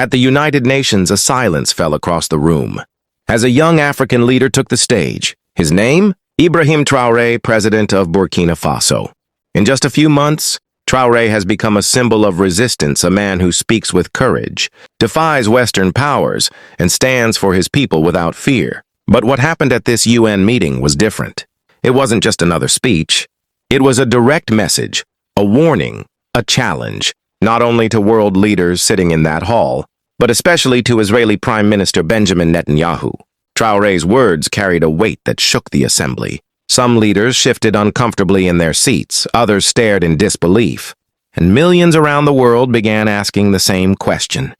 At the United Nations, a silence fell across the room as a young African leader took the stage. His name? Ibrahim Traoré, president of Burkina Faso. In just a few months, Traoré has become a symbol of resistance, a man who speaks with courage, defies Western powers, and stands for his people without fear. But what happened at this UN meeting was different. It wasn't just another speech. It was a direct message, a warning, a challenge, not only to world leaders sitting in that hall, but especially to Israeli Prime Minister Benjamin Netanyahu. Traoré's words carried a weight that shook the assembly. Some leaders shifted uncomfortably in their seats, others stared in disbelief, and millions around the world began asking the same question.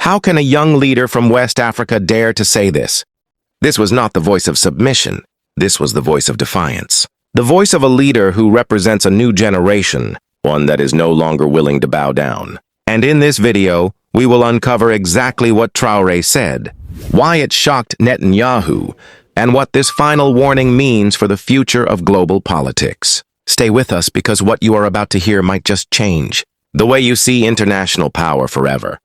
How can a young leader from West Africa dare to say this? This was not the voice of submission. This was the voice of defiance. The voice of a leader who represents a new generation, one that is no longer willing to bow down. And in this video, we will uncover exactly what Traoré said, why it shocked Netanyahu, and what this final warning means for the future of global politics. Stay with us because what you are about to hear might just change the way you see international power forever.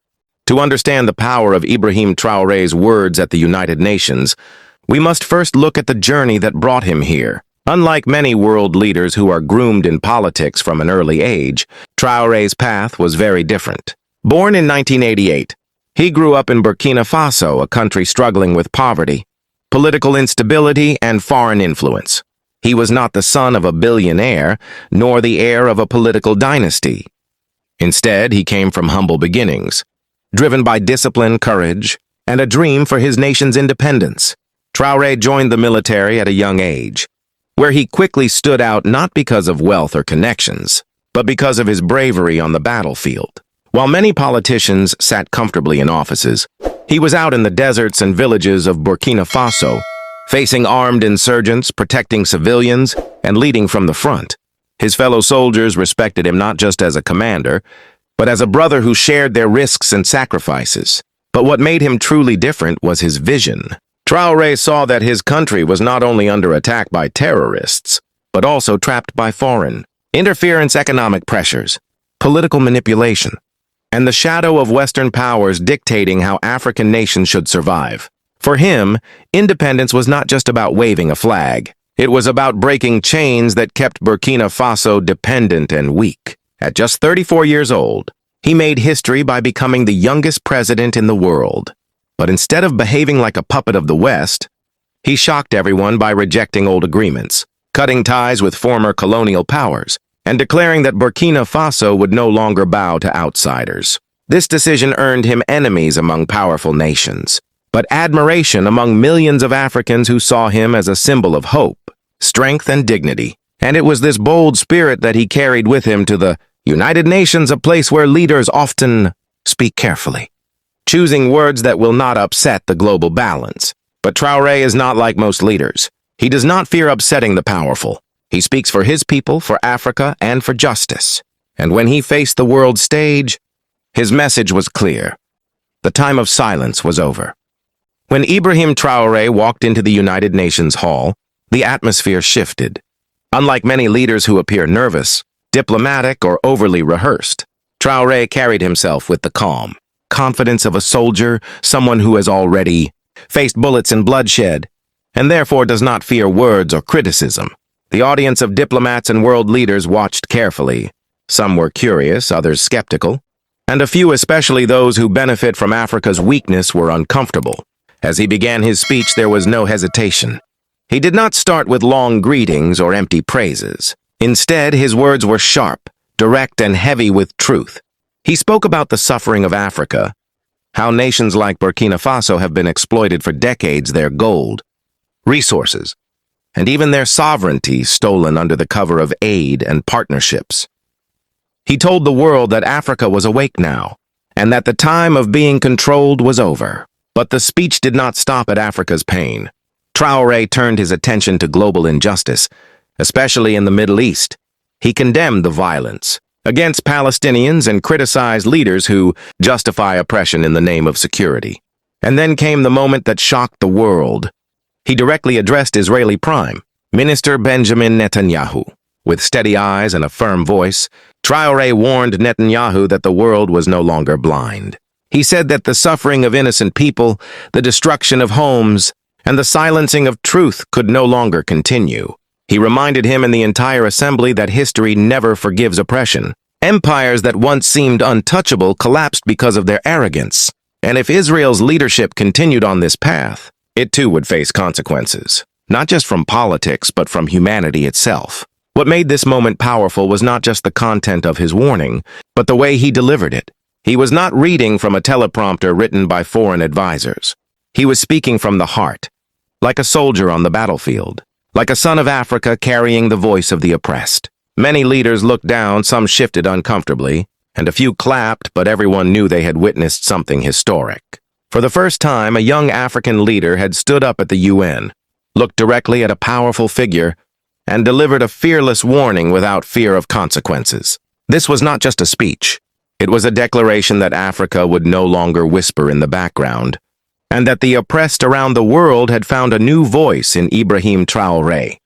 To understand the power of Ibrahim Traoré's words at the United Nations, we must first look at the journey that brought him here. Unlike many world leaders who are groomed in politics from an early age, Traoré's path was very different. Born in 1988, he grew up in Burkina Faso, a country struggling with poverty, political instability, and foreign influence. He was not the son of a billionaire, nor the heir of a political dynasty. Instead, he came from humble beginnings, driven by discipline, courage, and a dream for his nation's independence. Traoré joined the military at a young age, where he quickly stood out not because of wealth or connections, but because of his bravery on the battlefield. While many politicians sat comfortably in offices, he was out in the deserts and villages of Burkina Faso, facing armed insurgents, protecting civilians, and leading from the front. His fellow soldiers respected him not just as a commander, but as a brother who shared their risks and sacrifices. But what made him truly different was his vision. Traoré saw that his country was not only under attack by terrorists, but also trapped by foreign interference, economic pressures, political manipulation, and the shadow of Western powers dictating how African nations should survive. For him, independence was not just about waving a flag. It was about breaking chains that kept Burkina Faso dependent and weak. At just 34 years old, he made history by becoming the youngest president in the world. But instead of behaving like a puppet of the West, he shocked everyone by rejecting old agreements, cutting ties with former colonial powers, and declaring that Burkina Faso would no longer bow to outsiders. This decision earned him enemies among powerful nations, but admiration among millions of Africans who saw him as a symbol of hope, strength, and dignity. And it was this bold spirit that he carried with him to the United Nations, a place where leaders often speak carefully, choosing words that will not upset the global balance. But Traoré is not like most leaders. He does not fear upsetting the powerful. He speaks for his people, for Africa, and for justice. And when he faced the world stage, his message was clear. The time of silence was over. When Ibrahim Traoré walked into the United Nations Hall, the atmosphere shifted. Unlike many leaders who appear nervous, diplomatic, or overly rehearsed, Traoré carried himself with the calm confidence of a soldier, someone who has already faced bullets and bloodshed, and therefore does not fear words or criticism. The audience of diplomats and world leaders watched carefully. Some were curious, others skeptical, and a few, especially those who benefit from Africa's weakness, were uncomfortable. As he began his speech, there was no hesitation. He did not start with long greetings or empty praises. Instead, his words were sharp, direct, and heavy with truth. He spoke about the suffering of Africa, how nations like Burkina Faso have been exploited for decades, their gold, resources, and even their sovereignty stolen under the cover of aid and partnerships. He told the world that Africa was awake now, and that the time of being controlled was over. But the speech did not stop at Africa's pain. Traoré turned his attention to global injustice, especially in the Middle East. He condemned the violence against Palestinians and criticized leaders who justify oppression in the name of security. And then came the moment that shocked the world. He directly addressed Israeli Prime Minister Benjamin Netanyahu. With steady eyes and a firm voice, Traoré warned Netanyahu that the world was no longer blind. He said that the suffering of innocent people, the destruction of homes, and the silencing of truth could no longer continue. He reminded him and the entire assembly that history never forgives oppression. Empires that once seemed untouchable collapsed because of their arrogance. And if Israel's leadership continued on this path, it too would face consequences, not just from politics, but from humanity itself. What made this moment powerful was not just the content of his warning, but the way he delivered it. He was not reading from a teleprompter written by foreign advisors. He was speaking from the heart, like a soldier on the battlefield, like a son of Africa carrying the voice of the oppressed. Many leaders looked down, some shifted uncomfortably, and a few clapped, but everyone knew they had witnessed something historic. For the first time, a young African leader had stood up at the UN, looked directly at a powerful figure, and delivered a fearless warning without fear of consequences. This was not just a speech. It was a declaration that Africa would no longer whisper in the background, and that the oppressed around the world had found a new voice in Ibrahim Traoré.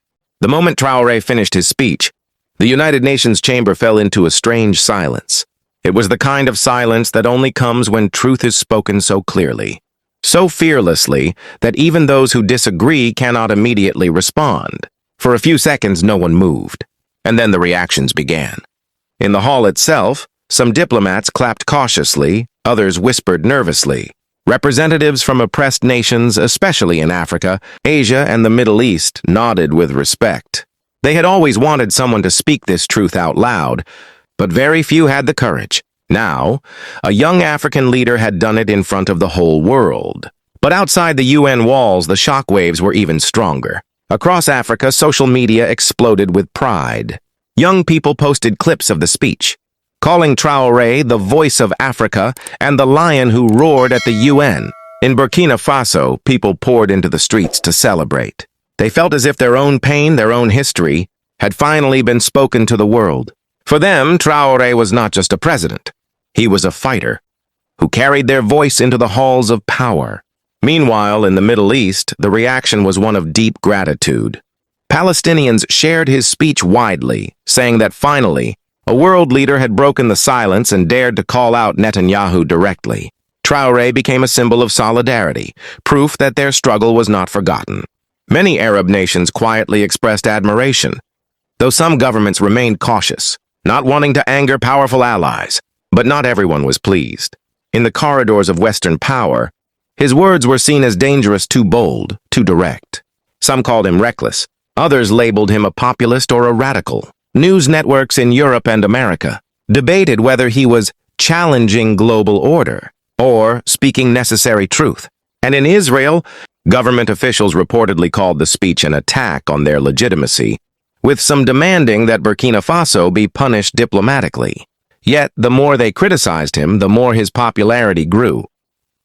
The moment Traoré finished his speech, the United Nations chamber fell into a strange silence. It was the kind of silence that only comes when truth is spoken so clearly, so fearlessly that even those who disagree cannot immediately respond. For a few seconds, no one moved, and then the reactions began. In the hall itself, some diplomats clapped cautiously, others whispered nervously. Representatives from oppressed nations, especially in Africa, Asia, and the Middle East, nodded with respect. They had always wanted someone to speak this truth out loud, but very few had the courage. Now, a young African leader had done it in front of the whole world. But outside the UN walls, the shockwaves were even stronger. Across Africa, social media exploded with pride. Young people posted clips of the speech, calling Traoré the voice of Africa and the lion who roared at the UN. In Burkina Faso, people poured into the streets to celebrate. They felt as if their own pain, their own history, had finally been spoken to the world. For them, Traoré was not just a president. He was a fighter who carried their voice into the halls of power. Meanwhile, in the Middle East, the reaction was one of deep gratitude. Palestinians shared his speech widely, saying that finally, a world leader had broken the silence and dared to call out Netanyahu directly. Traoré became a symbol of solidarity, proof that their struggle was not forgotten. Many Arab nations quietly expressed admiration, though some governments remained cautious, not wanting to anger powerful allies. But not everyone was pleased. In the corridors of Western power, his words were seen as dangerous, too bold, too direct. Some called him reckless. Others labeled him a populist or a radical. News networks in Europe and America debated whether he was challenging global order or speaking necessary truth. And in Israel, government officials reportedly called the speech an attack on their legitimacy, with some demanding that Burkina Faso be punished diplomatically. Yet, the more they criticized him, the more his popularity grew.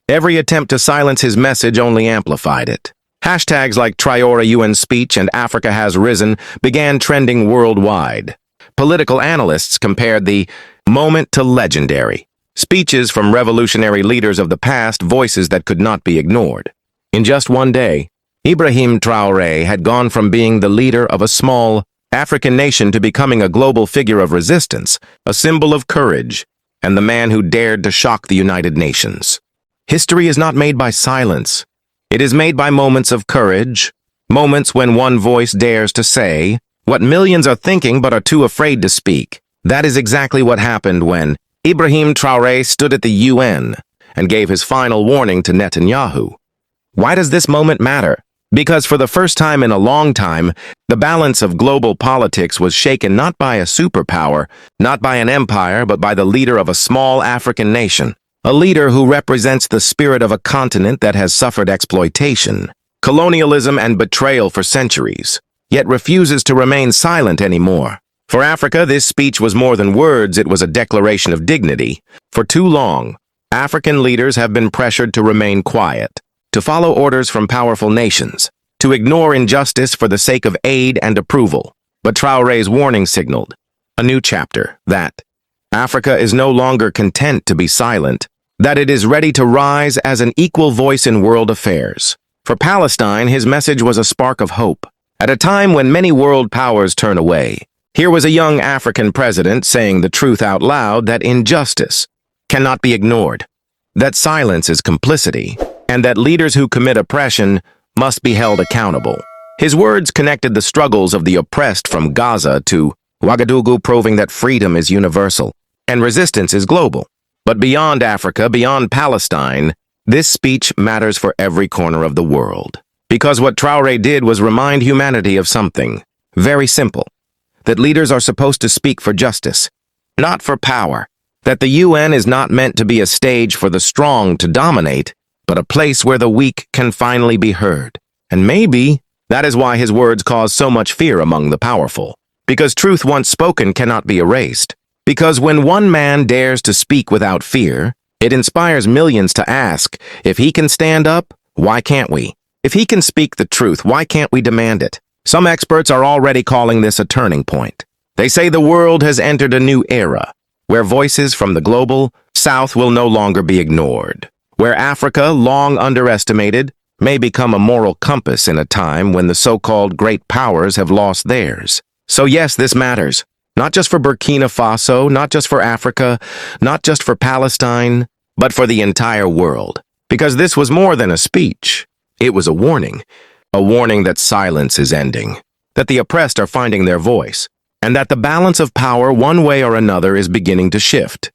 Every attempt to silence his message only amplified it. Hashtags like Traore UN speech and Africa has risen began trending worldwide. Political analysts compared the moment to legendary. Speeches from revolutionary leaders of the past, voices that could not be ignored. In just one day, Ibrahim Traoré had gone from being the leader of a small African nation to becoming a global figure of resistance, a symbol of courage, and the man who dared to shock the United Nations. History is not made by silence. It is made by moments of courage, moments when one voice dares to say what millions are thinking but are too afraid to speak. That is exactly what happened when Ibrahim Traoré stood at the UN and gave his final warning to Netanyahu. Why does this moment matter? Because for the first time in a long time, the balance of global politics was shaken not by a superpower, not by an empire, but by the leader of a small African nation. A leader who represents the spirit of a continent that has suffered exploitation, colonialism, and betrayal for centuries, yet refuses to remain silent anymore. For Africa, this speech was more than words, it was a declaration of dignity. For too long, African leaders have been pressured to remain quiet, to follow orders from powerful nations, to ignore injustice for the sake of aid and approval. But Traoré's warning signaled a new chapter, that Africa is no longer content to be silent, that it is ready to rise as an equal voice in world affairs. For Palestine, his message was a spark of hope. At a time when many world powers turn away, here was a young African president saying the truth out loud, that injustice cannot be ignored, that silence is complicity, and that leaders who commit oppression must be held accountable. His words connected the struggles of the oppressed from Gaza to Ouagadougou, proving that freedom is universal and resistance is global. But beyond Africa, beyond Palestine, this speech matters for every corner of the world. Because what Traoré did was remind humanity of something very simple, that leaders are supposed to speak for justice, not for power, that the UN is not meant to be a stage for the strong to dominate, but a place where the weak can finally be heard. And maybe that is why his words cause so much fear among the powerful. Because truth once spoken cannot be erased. Because when one man dares to speak without fear, it inspires millions to ask, if he can stand up, why can't we? If he can speak the truth, why can't we demand it? Some experts are already calling this a turning point. They say the world has entered a new era, where voices from the global south will no longer be ignored, where Africa, long underestimated, may become a moral compass in a time when the so-called great powers have lost theirs. So yes, this matters. Not just for Burkina Faso, not just for Africa, not just for Palestine, but for the entire world. Because this was more than a speech. It was a warning that silence is ending, that the oppressed are finding their voice, and that the balance of power one way or another is beginning to shift.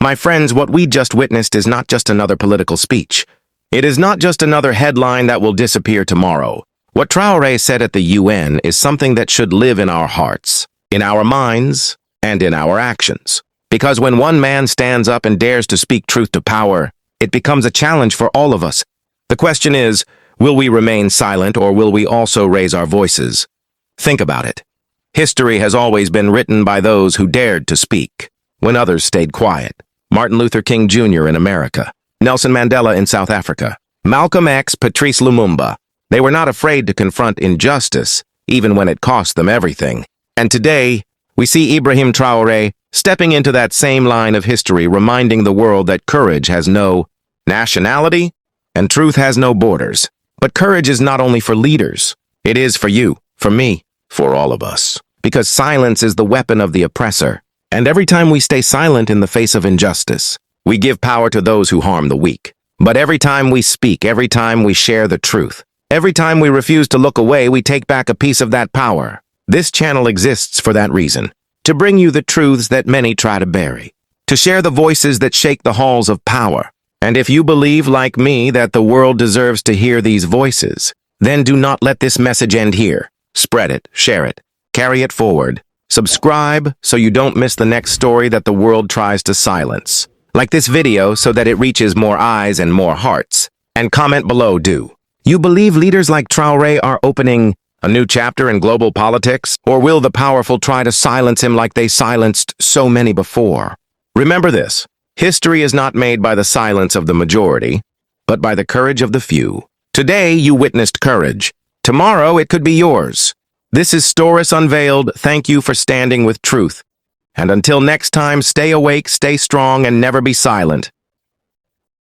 My friends, what we just witnessed is not just another political speech. It is not just another headline that will disappear tomorrow. What Traoré said at the UN is something that should live in our hearts, in our minds, and in our actions. Because when one man stands up and dares to speak truth to power, it becomes a challenge for all of us. The question is, will we remain silent or will we also raise our voices? Think about it. History has always been written by those who dared to speak, when others stayed quiet. Martin Luther King Jr. in America, Nelson Mandela in South Africa, Malcolm X, Patrice Lumumba. They were not afraid to confront injustice, even when it cost them everything. And today, we see Ibrahim Traoré stepping into that same line of history, reminding the world that courage has no nationality and truth has no borders. But courage is not only for leaders. It is for you, for me, for all of us. Because silence is the weapon of the oppressor. And every time we stay silent in the face of injustice, we give power to those who harm the weak. But every time we speak, every time we share the truth, every time we refuse to look away, we take back a piece of that power. This channel exists for that reason, to bring you the truths that many try to bury, to share the voices that shake the halls of power. And if you believe, like me, that the world deserves to hear these voices, then do not let this message end here. Spread it, share it, carry it forward. Subscribe so you don't miss the next story that the world tries to silence. Like this video so that it reaches more eyes and more hearts. And comment below, do you believe leaders like Traoré are opening a new chapter in global politics? Or will the powerful try to silence him like they silenced so many before? Remember this, history is not made by the silence of the majority, but by the courage of the few. Today, you witnessed courage. Tomorrow, it could be yours. This is Storis Unveiled. Thank you for standing with truth. And until next time, stay awake, stay strong, and never be silent.